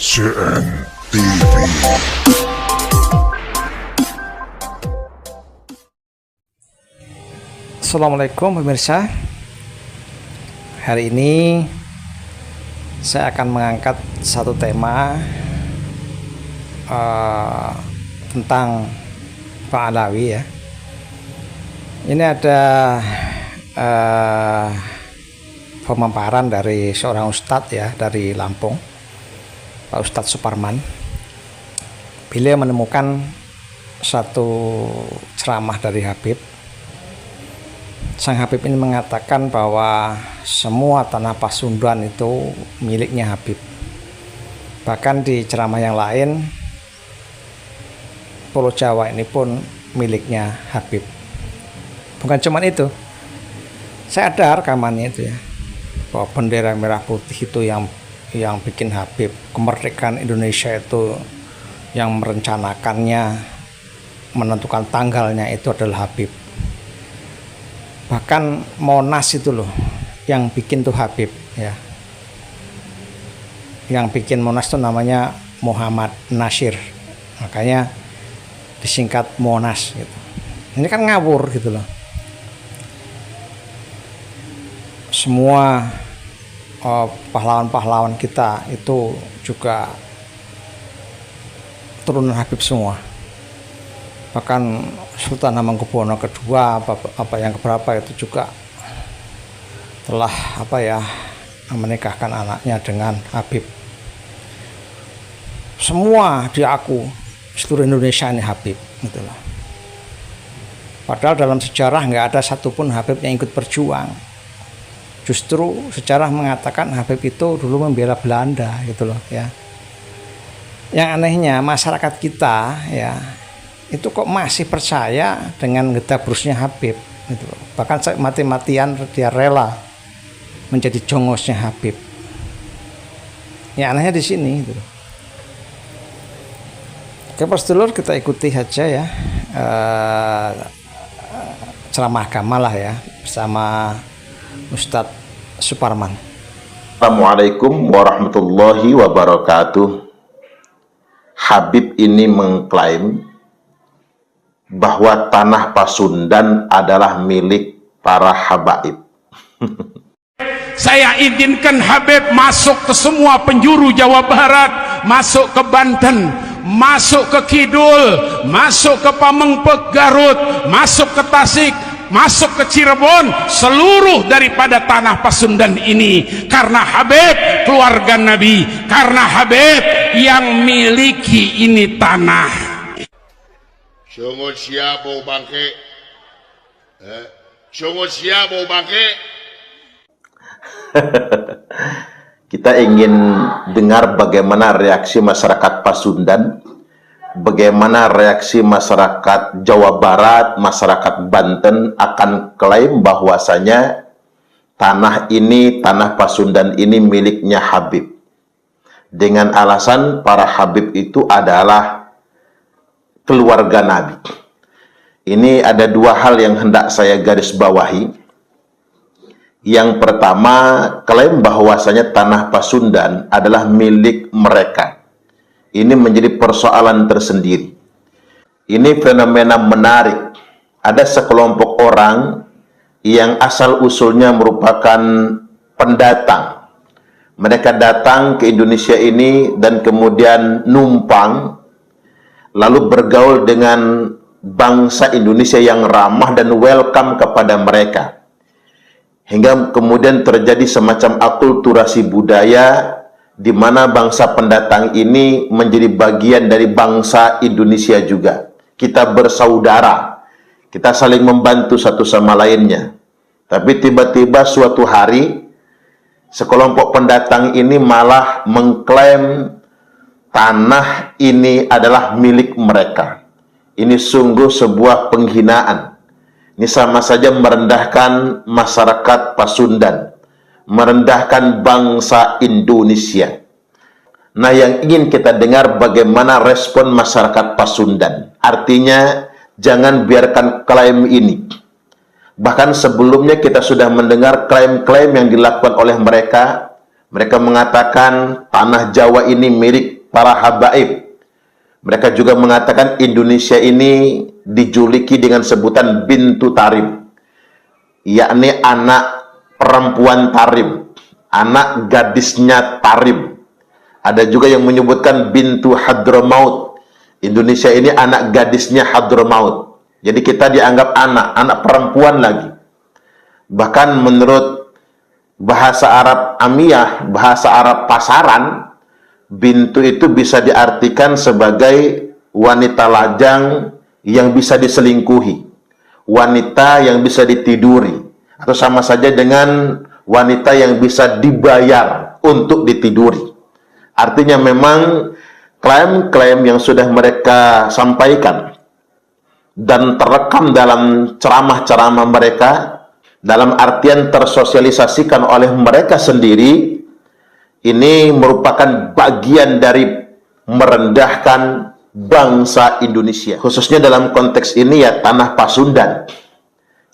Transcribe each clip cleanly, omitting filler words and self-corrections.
CNTV. Assalamualaikum pemirsa. Hari ini saya akan mengangkat satu tema tentang Pak Alawi ya. Ini ada pemaparan dari seorang ustadz ya dari Lampung, Pak Ustadz Suparman. Beliau menemukan satu ceramah dari Habib. Sang Habib ini mengatakan bahwa semua tanah Pasundan itu miliknya Habib. Bahkan di ceramah yang lain, Pulau Jawa ini pun miliknya Habib. Bukan cuma itu, saya ada rekamannya itu ya, bahwa bendera merah putih itu yang bikin Habib. Kemerdekaan Indonesia itu yang merencanakannya, menentukan tanggalnya itu adalah Habib. Bahkan Monas itu loh yang bikin tuh Habib ya. Yang bikin Monas itu namanya Muhammad Nasir, makanya disingkat Monas gitu. Ini kan ngawur gitu loh. Semua pahlawan-pahlawan kita itu juga turunan Habib semua. Bahkan Sultan Hamengkubuwono II apa yang keberapa itu juga telah menikahkan anaknya dengan Habib. Semua diaku seluruh Indonesia ini Habib gitu loh. Padahal dalam sejarah nggak ada satupun Habib yang ikut berjuang. Justru sejarah mengatakan Habib itu dulu membela Belanda gitu loh ya. Yang anehnya masyarakat kita ya itu kok masih percaya dengan getabrusnya Habib gitu loh. Bahkan mati-matian dia rela menjadi jongosnya Habib. Yang anehnya di sini gitu loh. Oke, Pak Sedulur, kita ikuti saja ya ceramah agama lah ya bersama Ustadz Suparman. Assalamualaikum warahmatullahi wabarakatuh. Habib ini mengklaim bahwa tanah Pasundan adalah milik para habaib. Saya izinkan Habib masuk ke semua penjuru Jawa Barat, masuk ke Banten, masuk ke Kidul, masuk ke Pamengpeuk Garut, masuk ke Tasik, masuk ke Cirebon, seluruh daripada tanah Pasundan ini karena Habib keluarga Nabi, karena Habib yang miliki ini tanah. Sungut siap bau bangke. Sungut siap bau bangke. Kita ingin dengar bagaimana reaksi masyarakat Pasundan, bagaimana reaksi masyarakat Jawa Barat, masyarakat Banten akan klaim bahwasanya tanah Pasundan ini miliknya Habib. Dengan alasan para Habib itu adalah keluarga Nabi. Ini ada dua hal yang hendak saya garis bawahi. Yang pertama, klaim bahwasanya tanah Pasundan adalah milik mereka. Ini menjadi persoalan tersendiri. Ini fenomena menarik. Ada sekelompok orang yang asal-usulnya merupakan pendatang. Mereka datang ke Indonesia ini dan kemudian numpang, lalu bergaul dengan bangsa Indonesia yang ramah dan welcome kepada mereka. Hingga kemudian terjadi semacam akulturasi budaya di mana bangsa pendatang ini menjadi bagian dari bangsa Indonesia juga. Kita bersaudara, kita saling membantu satu sama lainnya. Tapi tiba-tiba suatu hari, sekelompok pendatang ini malah mengklaim tanah ini adalah milik mereka. Ini sungguh sebuah penghinaan. Ini sama saja merendahkan masyarakat Pasundan, merendahkan bangsa Indonesia. Nah, yang ingin kita dengar bagaimana respon masyarakat Pasundan. Artinya, jangan biarkan klaim ini. Bahkan sebelumnya kita sudah mendengar klaim-klaim yang dilakukan oleh mereka. Mereka mengatakan tanah Jawa ini milik para habaib. Mereka juga mengatakan Indonesia ini dijuluki dengan sebutan Bintu Tarim, yakni anak perempuan Tarim, anak gadisnya Tarim. Ada juga yang menyebutkan Bintu Hadramaut. Indonesia ini anak gadisnya Hadramaut. Jadi kita dianggap anak perempuan lagi. Bahkan menurut bahasa Arab Amiyah, bahasa Arab pasaran, bintu itu bisa diartikan sebagai wanita lajang yang bisa diselingkuhi, wanita yang bisa ditiduri, atau sama saja dengan wanita yang bisa dibayar untuk ditiduri. Artinya memang klaim-klaim yang sudah mereka sampaikan dan terekam dalam ceramah-ceramah mereka, dalam artian tersosialisasikan oleh mereka sendiri, ini merupakan bagian dari merendahkan bangsa Indonesia. Khususnya dalam konteks ini ya tanah Pasundan.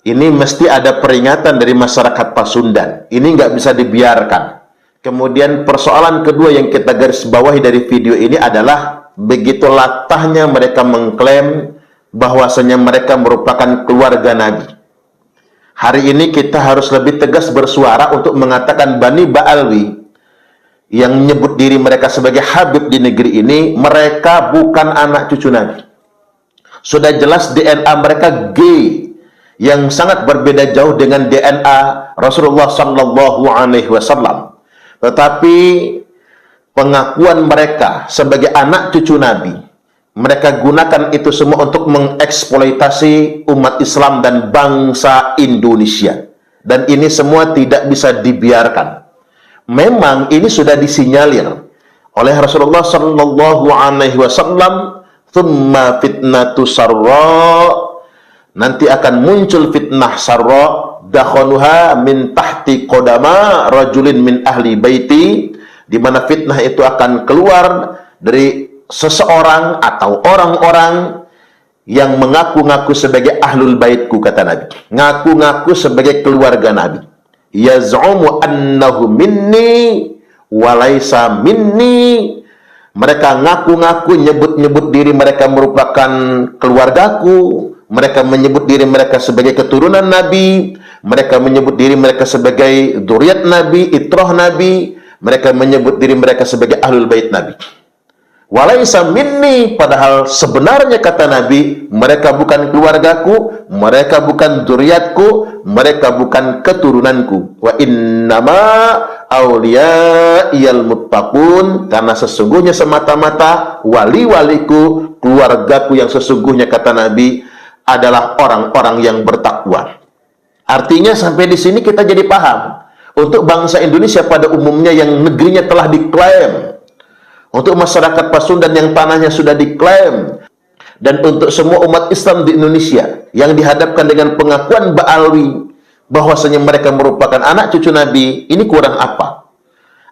Ini mesti ada peringatan dari masyarakat Pasundan. Ini nggak bisa dibiarkan. Kemudian persoalan kedua yang kita garis bawahi dari video ini adalah begitu latahnya mereka mengklaim bahwasanya mereka merupakan keluarga Nabi. Hari ini kita harus lebih tegas bersuara untuk mengatakan Bani Ba'alwi yang menyebut diri mereka sebagai Habib di negeri ini, mereka bukan anak cucu Nabi. Sudah jelas DNA mereka gay, yang sangat berbeda jauh dengan DNA Rasulullah Sallallahu Alaihi Wasallam. Tetapi pengakuan mereka sebagai anak cucu Nabi, mereka gunakan itu semua untuk mengeksploitasi umat Islam dan bangsa Indonesia. Dan ini semua tidak bisa dibiarkan. Memang ini sudah disinyalir oleh Rasulullah Sallallahu Alaihi Wasallam, "Tsumma fitnatu sarra", nanti akan muncul fitnah sarra, dakhanuha min tahti qodama rajulin min ahli baiti, di mana fitnah itu akan keluar dari seseorang atau orang-orang yang mengaku-ngaku sebagai ahlul baitku, kata Nabi, ngaku-ngaku sebagai keluarga Nabi. Yaz'umu annahu minni walaysa minni. Mereka ngaku-ngaku, nyebut-nyebut diri mereka merupakan keluargaku. Mereka menyebut diri mereka sebagai keturunan Nabi. Mereka menyebut diri mereka sebagai dzurriyyat Nabi, itrah Nabi. Mereka menyebut diri mereka sebagai ahlul bait Nabi. Walaysa minni, padahal sebenarnya kata Nabi, mereka bukan keluargaku, mereka bukan dzurriyyatku, mereka bukan keturunanku. Wa innama awliyaiyal muttaqun, karena sesungguhnya semata-mata wali-waliku, keluargaku yang sesungguhnya kata Nabi adalah orang-orang yang bertakwa. Artinya sampai di sini kita jadi paham, untuk bangsa Indonesia pada umumnya yang negerinya telah diklaim, untuk masyarakat Pasundan yang tanahnya sudah diklaim, dan untuk semua umat Islam di Indonesia yang dihadapkan dengan pengakuan Ba'alwi bahwasanya mereka merupakan anak cucu Nabi, ini kurang apa?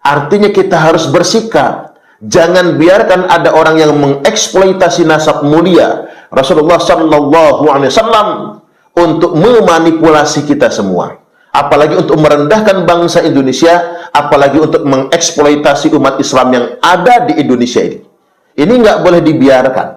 Artinya kita harus bersikap. Jangan biarkan ada orang yang mengeksploitasi nasab mulia Rasulullah Sallallahu Alaihi Wasallam untuk memanipulasi kita semua. Apalagi untuk merendahkan bangsa Indonesia, apalagi untuk mengeksploitasi umat Islam yang ada di Indonesia ini. Ini nggak boleh dibiarkan.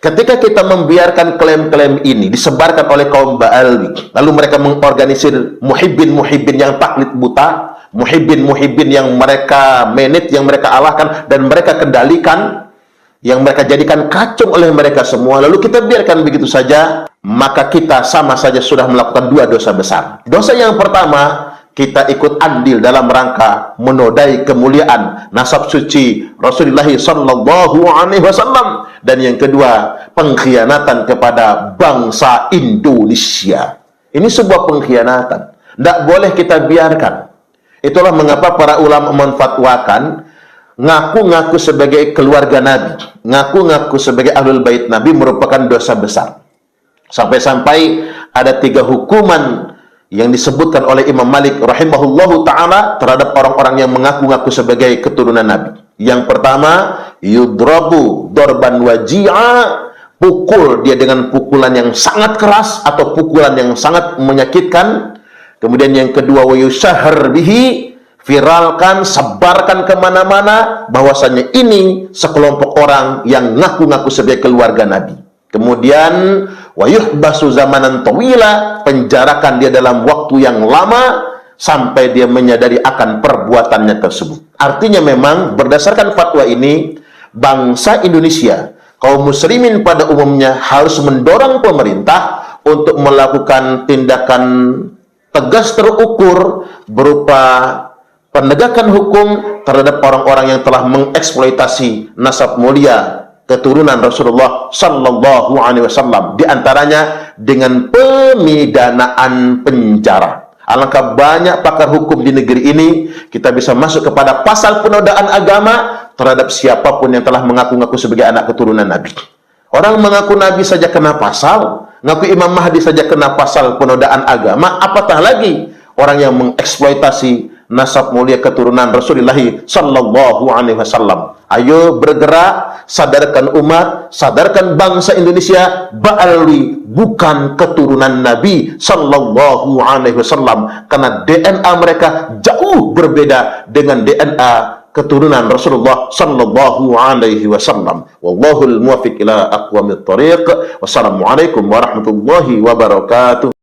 Ketika kita membiarkan klaim-klaim ini disebarkan oleh kaum Ba'alwi, lalu mereka mengorganisir muhibbin-muhibbin yang taklid buta, muhibbin-muhibbin yang mereka menit, yang mereka alahkan, dan mereka kendalikan, yang mereka jadikan kacung oleh mereka semua, lalu kita biarkan begitu saja, maka kita sama saja sudah melakukan dua dosa besar. Dosa yang pertama, kita ikut andil dalam rangka menodai kemuliaan nasab suci Rasulullah Sallallahu Alaihi Wasallam, dan yang kedua, pengkhianatan kepada bangsa Indonesia. Ini sebuah pengkhianatan, tidak boleh kita biarkan. Itulah mengapa para ulama menfatwakan ngaku-ngaku sebagai keluarga Nabi, ngaku-ngaku sebagai ahlul bait Nabi merupakan dosa besar. Sampai-sampai ada 3 hukuman yang disebutkan oleh Imam Malik rahimahullahu ta'ala terhadap orang-orang yang mengaku-ngaku sebagai keturunan Nabi. Yang pertama, yudrabu dorban waji'a, pukul dia dengan pukulan yang sangat keras atau pukulan yang sangat menyakitkan. Kemudian yang kedua, wa yushahhar bihi viralkan, sebarkan kemana-mana bahwasanya ini sekelompok orang yang ngaku-ngaku sebagai keluarga Nabi. Kemudian wayuhbasu zamanan tawila, penjarakan dia dalam waktu yang lama sampai dia menyadari akan perbuatannya tersebut. Artinya memang berdasarkan fatwa ini, bangsa Indonesia, kaum muslimin pada umumnya harus mendorong pemerintah untuk melakukan tindakan tegas terukur berupa penegakan hukum terhadap orang-orang yang telah mengeksploitasi nasab mulia keturunan Rasulullah Sallallahu Alaihi Wasallam, di antaranya dengan pemidanaan penjara. Alangkah banyak pakar hukum di negeri ini, kita bisa masuk kepada pasal penodaan agama terhadap siapapun yang telah mengaku-ngaku sebagai anak keturunan Nabi. Orang mengaku Nabi saja kena pasal, ngaku Imam Mahdi saja kena pasal penodaan agama, apatah lagi orang yang mengeksploitasi nasab mulia keturunan Rasulullah Sallallahu Alaihi Wasallam. Ayo bergerak, sadarkan umat, sadarkan bangsa Indonesia, Ba'alwi bukan keturunan Nabi Sallallahu Alaihi Wasallam, karena DNA mereka jauh berbeda dengan DNA keturunan Rasulullah Sallallahu Alaihi Wasallam. Wallahul muwaffiq ila aqwamit thariq. Wassalamualaikum warahmatullahi wabarakatuh.